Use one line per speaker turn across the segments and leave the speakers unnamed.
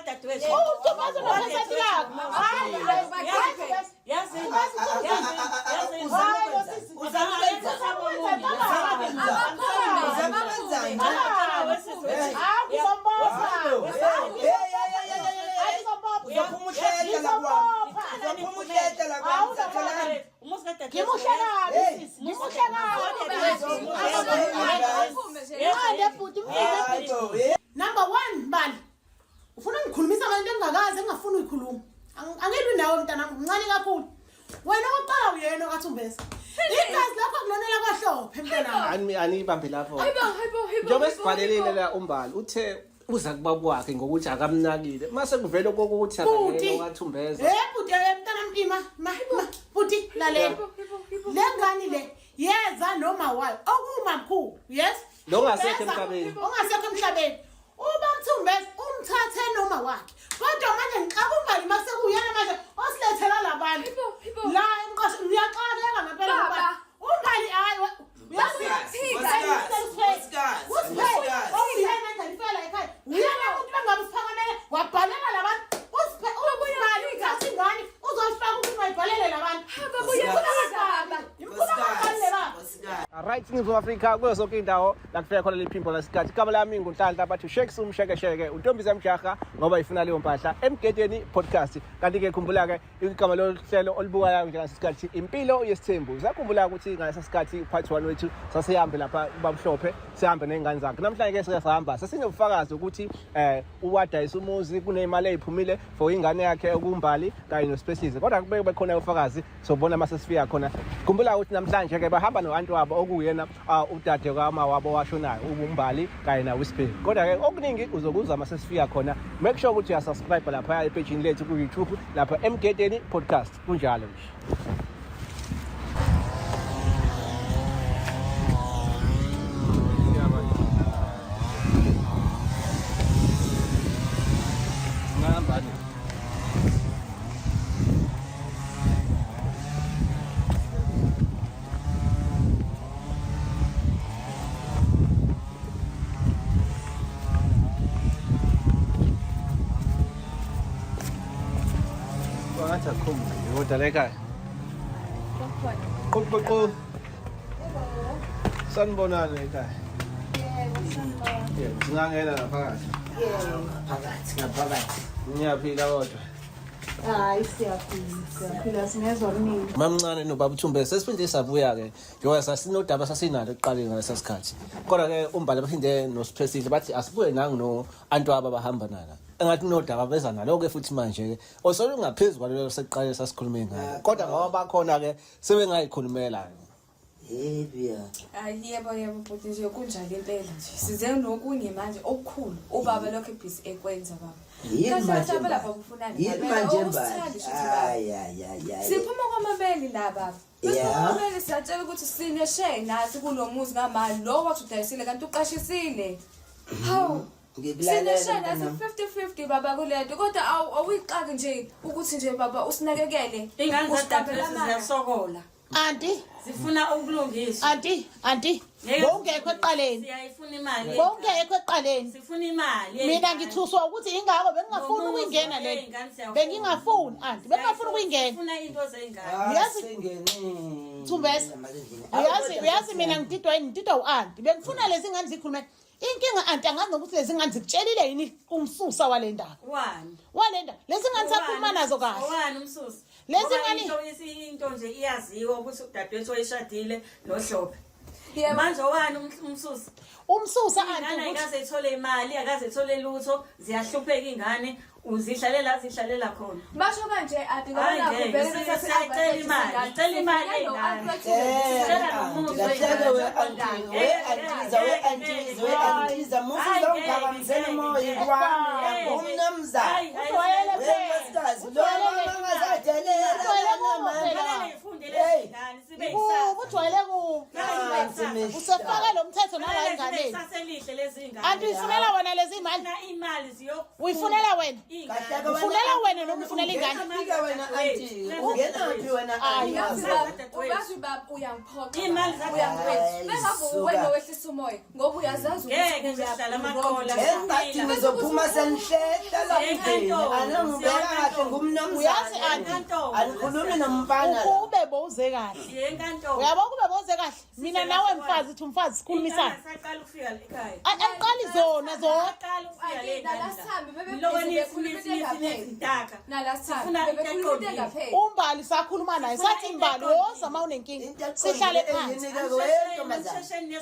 dadewethu.
Uthumbaza nophesathi lakho.
Yazi.
Number 1 bani ufuna ngikhulumisa abantu engakazi engafuni ukuyikhuluma angilwi nawe mntana mncane kakhulu wena oqala uyena okaThumbeza igazi lakho kulonela kwahlophe mntana
anibambe lapho njengoba sibhalelile la umbali uthe uza kubaba wakhe ngokuthi akamnakile mase kuvela kokuthi akayena okaThumbeza
buti mntana mpima buti lalela lengani le yeza noma wayo okumamkhulu yes
longasekho emhlabeni
uba Mthumbeza umthathe noma wakhe kodwa manje ngixakumba mase kuyena manje osilethela labantu la emqasho uyaxakeka ngempela ngoba umbali hayi wabhalela labantu usiphe ubuyimali uthathe ingane uzosifaka ukuthi mayibhalele labantu
Right, News of Africa, kuyo zonke indawo la kufika khona liphimbo lesikhathi. Igama lami nguNhlanhla bathi Shakes umshekesheke uNtombisa Mjaha ngoba ifuna leyo mpahla Emgedeni podcast. Kanti ke khumbula ke igama lohlelo olubukayo njengasikhathi impilo yesithembu. Uzakhumbula ukuthi ngalesa sikhathi part 1 wethu sasihambe lapha ubamhlophe sihambe nezingane zakhe. Namhlanje ke siyahamba sasinobufakazi ukuthi uwadayisa umuzi kunemali eziphumile for ingane yakhe okumbali kanye noSpecies. Kodwa kube khona ubufakazi sobona mase sifika khona. Khumbula ukuthi namhlanje ke bahamba noantu wabo okuyena udade kwama wabo washonayo ubumbali kanye na Whisper. Kodwa ke okuningi uzokuza mase sifika khona. Make sure ukuthi uyasubscribe lapha epage lethu ku YouTube lapha Emgedeni podcast kunjalo nje. Daleka. Kuku. Sanibonani ekhaya. Yebo, singangena phakathi. Ngaphakathi. Ngiyaphila kodwa.
Hayi siyaphila sinezwa kuningi.
Mamncane noBaba Thumbeza sesiphinde sabuya ke. Njengoba sasinodaba sasinalo ekuqaleni ngalesa sikhathi. Kodwa ke umbali baphinde noSpecies bathi asibuye nangu antu abahamba nala. Engathi nodaba beza nalo ke futhi manje ke osolo ngaphezulu kwalelo seqale sasikhulume ngayo kodwa ngoba bakhona ke sebengayikhulumela
yebo futhi nje kunjalo impela nje size nokunye manje okukhulu ubaba lokho ebhizi ekwenza baba kahle lapha kufunani siphuma kwamabeli la baba siphuma siyatshela ukuthi sine share nathi kulomuzi ngamali lo wathi udayisile kanti uqashisile hawu sineshana 50-50 baba kulento kodwa awuyixaki nje ukuthi nje baba usinakekele
ingane zadadewethu ziyasokola
Auntie
zifuna ukulungiswa
Auntie bongekho eqaleni
siyayifuna imali
bongekho eqaleni
sifuna imali
mina ngithuswa ukuthi ingako bengingafuni ukuyingena le bengingafuni Auntie bengingafuni ukuyingena
sifuna into zengane
Thumbeza uyazi mina ngididwa uAuntie bengifuna lezi ngane zikhulume inkinga Auntie angazi nokuthi lezi ngane zikutshelile yini umsusa walendaba walendaba lezi ngane sakhuluma nazo kahle
umsusa
lezi ngane
into nje iyaziwa ukuthi udadewethu wayeshadile noHlophe manje wani umsusa
Auntie
akaze ethole imali akaze ethole lutho ziyahlupheka ingane zihlalela khona
basho kanje ati ngona kubheka
sasicela imali engane
antiza musuza ungabamzela moyo kwami umnamzana wayele phezulu lo mama ngazadelela
ingane sibe yisasa.
Ujwayele usefaka lo mthetho nala ingane.
Saselihle lezi ingane.
Anti uyifunela wena lezi imali.
Imali ziyo.
Uyifunela wena. Ufunela wena noma ufunela ingane?
Ufika wena auntie. Ungenaphi wena auntie?
Uyazi baba uyangiphoqa.
Imali
uyangiphethe. Bengavuka wena wehlisa umoya ngoba uyazazi
ngeke ngihlala amaqola.
Engathi ngizophuma senhlehla la endlini. Anangibeka kahle ngumnomzana.
Uyazi
Angikhulumi nomfana.
Ukube bowuze kahle.
Yenkantolo.
Uyabo kube bowuze kahle. Mina nawe mfazi uthi umfazi sikhulumisana.
Saqala ukufika ekhaya.
Aqali zona zona.
Saqala ukufika le
nalasambi
bebe
umbali sakhuluma naye sathi imbali wozama unenkinga sihlale phansi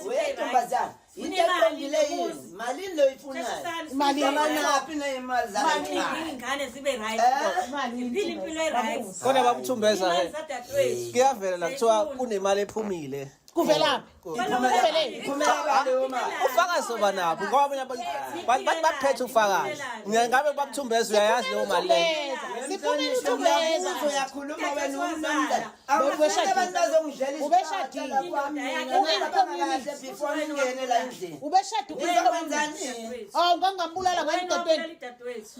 Wentombazana into eqondile yini malini lo ifunayo
imali
yamanaphi neimali zakhe
ingane zibe right
imali
iphile impilo e-right
Khona babuthumbeza
imali
ke.
zadadewethu
Kuyavela la kuthiwa kunemali ephumile.
kuvelaphi
Ufaka soba nabo ngoba abanye abantu baphethe ufakazi. Ngabe babuthumbeza uyayazi leyo mali leyo.
siphumile uthumbeza
uyakhuluma wena umnumzana abantu bazongidlela
ubeshadile
before ngene la endlini
ubeshadile awu ngangambulala ngandadweni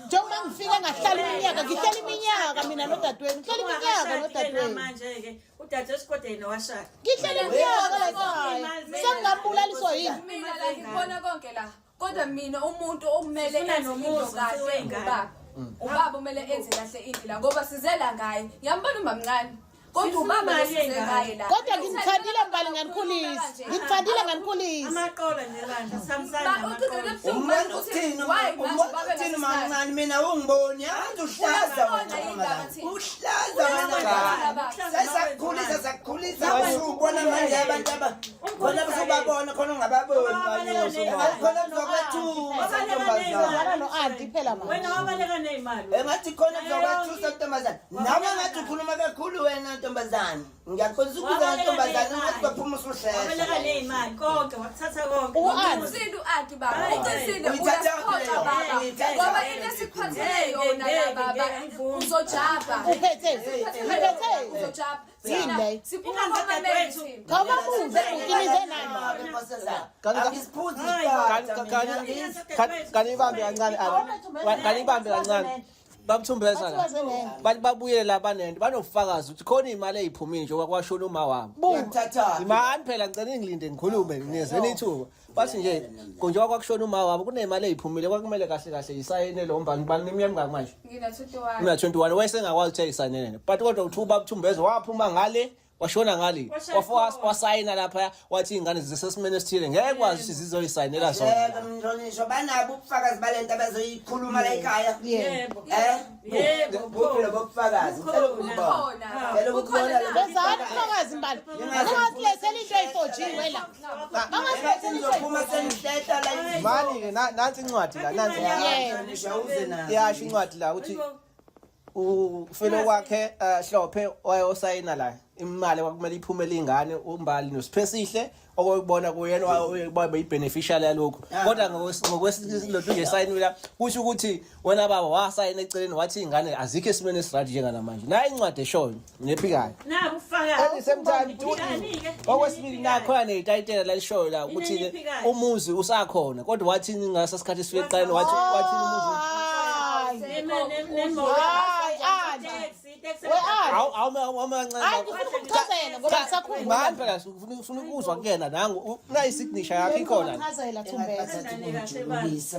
njengoba ngifika ngahlala iminyaka ngihlala iminyaka mina nodadweni ngihlala iminyaka nodadweni
manje ke udade esikodeni washada
ngihlala iminyaka la ekhaya sengingambulaliswa yini
mina la ngibona konke la kodwa mina umuntu okumele enze into kahle ubaba umele enze kahle indlela ngoba sizela ngaye ngiyambona umamncane kodwa ubaba lesize ngaye la
kodwa ngimthandile mbali nganikhulisa
amaqola nje manje samsana
umuntu uthini uthini mancane mina ungiboni yazi uhlaza wena uhlaza sakukhulisa usubona manje abantu khona usubabona khona ungababoni khona
wena no auntie phela manje
wena wabaleka nezimali
engathi khona uzokwethusa ntombazana nawe ngathi ukhuluma kakhulu wena ntombazana ngiyakhoza ukuza ntombazana ngathi baphuma usuhlehla
wabaleka nezimali konke wakuthatha konke
uqisile uanti baba uqisile uyasiphoxa baba ngoba into esikuphathele yona la baba uzojaba
uphethe
uzojaba
yini
siphuma kwamamenzi
ngoba buze ukinize nani
Kanibambe kancane aba. Kanibambe kancane. Babuthumbeza la. Bathi babuye la banento banofakazi ukuthi khona imali eziphumile nje kwakwashona uma wabo. Imali phela ngicela ngilinde ngikhulume ngizeni ithuba. Bathi nje konje kwakushona uma wabo kunemali eziphumile kwakumele kahle kahle isayine lo mbani bani neminyaka ngaka manje.
ngina 21
Mina 21 wayesengakwazi ukuthi ayisayinene. But kodwa uthuba babuthumbeza waphuma ngale washona ngale wasayina lapha wathi ingane zisesimene esithile ngeke kwazi ukuthi zizoyisayinela zona
ngisho banabo ubufakazi balento abazoyikhuluma la ekhaya
yebo
bophela bobufakazi ngicela ukubona ngicela ukubona
bezani ufakazi mbali ungasilethela into eyifojiwe la
ngathi ngizophuma sengihlehla la endlini
mani ke nansi incwadi la nansi
ngishawuze na
yasho incwadi la ukuthi ufelo wakhe Hlophe wayosayina la imali kwakumele iphumele ingane umbali noSiphesihle okubona kuyena wabe beneficial yalokho kodwa ngokwesiloto nje sayinula kusho ukuthi wena baba wasayina eceleni wathi ingane azikho esimene esiradi njengamanje nayi incwadi eshoyo nephikayo
naku ufakazi
semthathu okwesibili nakho nezitayitela la lishoyo la ukuthi umuzi usakhona kodwa wathi ngasasikhathi sifike eqaleni wathi umuzi ufuna ukuzwa kuyena nangu unayisignature yakho ikhona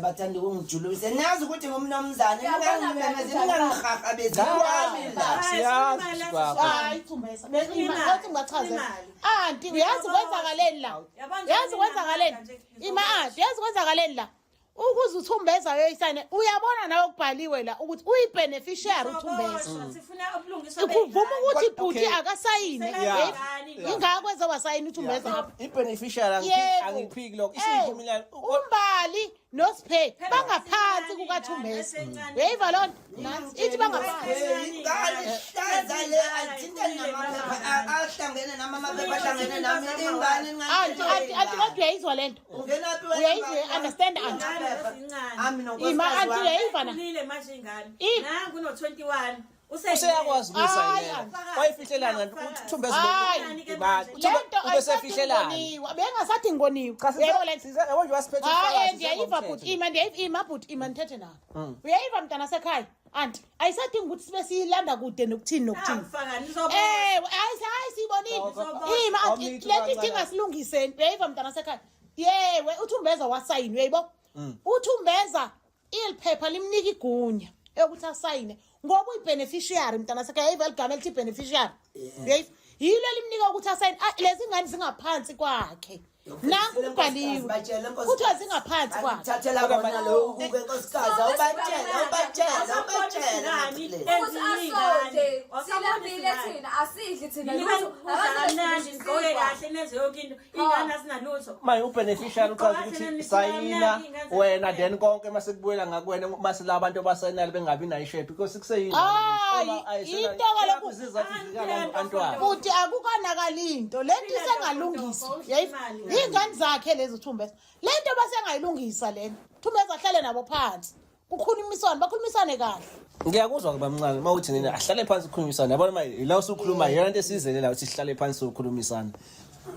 bathanda ukungijulisa niyazi ukuthi ngumnomzana ningangihaqa beziwami la
hayi thumbesa ngathi ngachazela auntie uyazi kwenzakaleni la uyazi kwenzakaleni ima auntie uyazi kwenzakaleni la ukuze uthumbeza yoyisane uyabona nawe kubhaliwe la ukuthi uyibeneficiary uthumbeza ukuvuma ukuthi ibhuti akasayine ingakwenza wasayina uthumbeza lapha
ibeneficiary angiphiki lokho isivumelana
umbali noSiphe bangaphansi kukathumbeza uyayiva lona ithi bangaphansi
hlaza le athinta namaphepha ahlangene namaphepha ahlangene nami ingane
anti kodwa uyayizwa lento
ungenaphi
uyayizwa understand anti
ami
ima anti uyayiva na
nile manje ingane nangu no 21
useyakwazi ukuyisayina wayifihlelana kanti uThumbeza
lento
ubesefihlelana
bengasathi ngiboniwe
yebo nje wasiphethe
ndiyayiva but ima ndithethe nawe uyayiva mntana sekhaya anti ayisadingi ukuthi sibe siyilanda kude nokuthini hayi siyibonile ima leti dinga silungiseni uyayiva mntana sekhaya yewe uThumbeza wasayini uyayibo uThumbeza iliphepha limnika igunya ukuthi asayine ngoba uyibeneficiary mntana sekhaya yayiva ligama elithi beneficiary uyayiva yilo elimnika ukuthi asayine lezi ngane zingaphansi kwakhe nanku kubhaliwe kuthiwa zingaphansi kwakhe
thathela bona lo kuke nkosikazi awubatshela
silambile thina asidli thina
manje ubeneficiary uchaza ukuthi sayina wena then konke mase kubuyela ngakuwena mase la bantu abasayinala bengabi nayo ishare because kuseyini
into kaloku futhi akukanakali into lento isengalungiswa yayiva ingane zakhe lezi uThumbeza lento basengayilungisa lena uThumbeza ahlale nabo phansi kukhulumisana bakhulumisane kahle
ngiyakuzwa kuba mncane mawuthi nina ahlale phansi ukukhulumisana yabona manje la usukhuluma yona into esizelela ukuthi sihlale phansi ukukhulumisana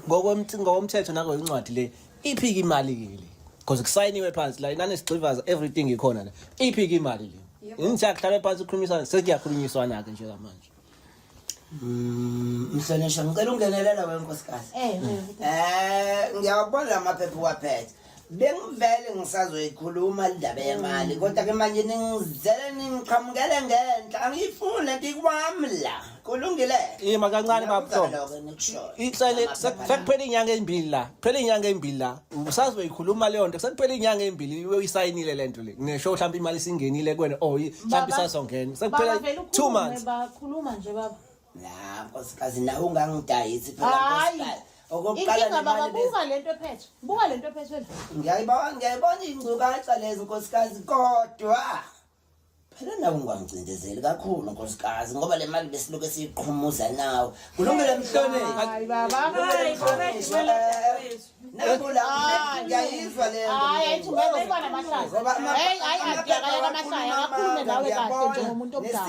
ngokomthetho nako incwadi le iphika imali ke le because kusayiniwe phansi la inane sigxivaza everything ikhona la iphika imali le inja kuhlale phansi ukukhulumisana sekuyakhulunyiswana ke nje manje
Mhlonishwa ngicela ungenelela wenkosikazi ngiyabona amaphepha waphethe bengivele ngisazoyikhuluma indaba yemali kodwa ke manje ningizele ningiqhamukele ngenhla angiyifuni lento ikwami la kulungile
ima kancane babhlo icele sekuphela inyanga ezimbili la kuphela inyanga ezimbili la usazoyikhuluma leyo nto sekuphela inyanga ezimbili uyisayinile lento le ngisho mhlawumbe imali isingenile kuwena mhlawumbe isasongena sekuphela 2 months
bakhuluma nje baba
la nkosikazi nawe ungangidayisi phela nkosikazi okokuqala
nemali buka lento ephethe buka lento ephethe wena
ngiyayibona ingcukaca lezi nkosikazi kodwa phela nawe ungangicindezeli kakhulu nkosikazi ngoba le mali besiloke siyiqhumuza nawe kulungile mhlonishwa
hayi baba
nakula ngiyayizwa le
Thumbeza kuba namahlaya hayi akuyakaya amahlaya akakhulume nawe kahle njengomuntu omdala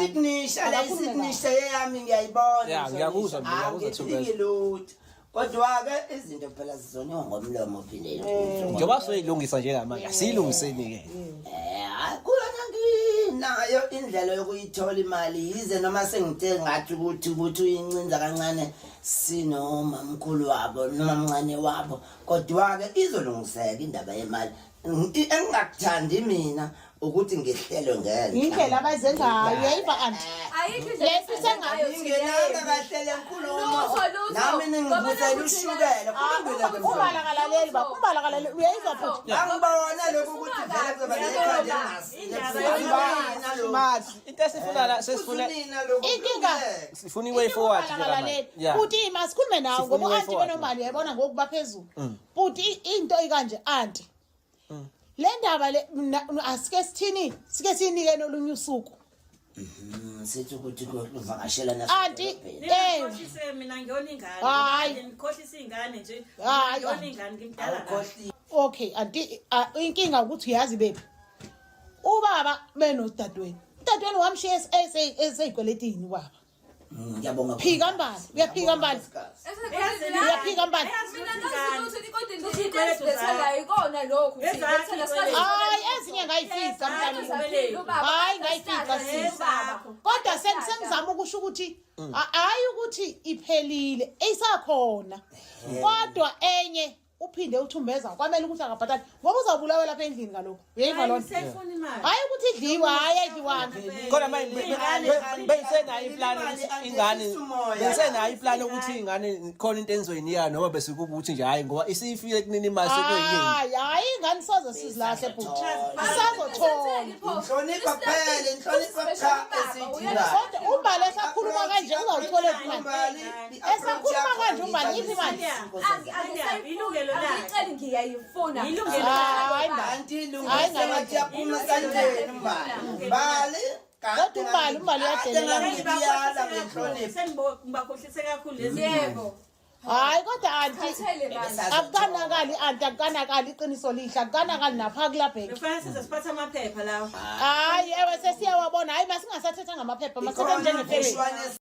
signature yami ngiyayibona
ngiyakuzwa
Thumbeza kodwa-ke izinto phela zizoniwa ngomlomo phindeni
njengoba soyilungisa njengamanje asiyilungiseni ke
kulana nginayo indlela yokuyithola imali yize noma sengithe ngathi ukuthi uyincinza kancane sinomamkhulu wabo noma mncane wabo kodwa-ke izolungiseka indaba yemali engingakuthandi mina ukuthi ngehlelo ngeke
indlela abazengayo yayiva anti lesi
sengalingenanga kahlele nkulumo nami ningibuzela ushukela
kubalakalaleli bakubalakalaleli uyayiva futhi
angibona lokhu ukuthi vele kuzoba nekhadi
into sesifuna
inkinga
sifuna iway forward
futhi masikhulume nawo ngoba u-anti benomali yayibona ngoku baphezulu futhi into ikanje anti le ndaba le asike sithini sike sinike nolunye usuku
sithi ukuthi kuvakashela
anti
mina ngiyona ingane
hayi
ngikhohlisa ingane nje
hayi
ngiyona ingane ngimdala
okay anti inkinga ukuthi uyazi bephi ubaba benodadweni udadweni wamshiya eseyigweletini ubaba
ngiyabonga
phika mbali uyaphika mbali uyaphika mbali hayi ezinye ngayifika hayi ngayifika sisa kodwa sengizama ukusho ukuthi hayi ukuthi iphelile isakhona kodwa enye uphinde uThumbeza kwamele ukuthi akabhatali ngoba uzawubulawa lapha endlini kaloko uyayiva lona hayi ukuthi idliwa hayi edliwanga
kodwa manje bengisenayo iplan ingane bengisenayo iplan ukuthi ingane khona into enzoyiniya noma besikuba ukuthi nje hayi ngoba isifile kunini imali sekuyiningi
hayi ingane soze sizilahle futhi isazothola
inhlonipha phela inhlonipha cha esithina
kodwa umbali esakhuluma kanje uzawuthola imali esakhuluma kanje umbali iphi imali
angiceli ngiyayifuna
umbali uyadelela
ngibakhohlise kakhulu lezi
yebo
Hayi kodwa anti
Khathele manje.
akukanakali anti akukanakali iqiniso lihle akukanakali napha kulabheki.
Kufanele size siphathe amaphepha lawo.
Hayi ewe sesiyawabona hayi masingasathetha ngamaphepha masathethe njengefemeli.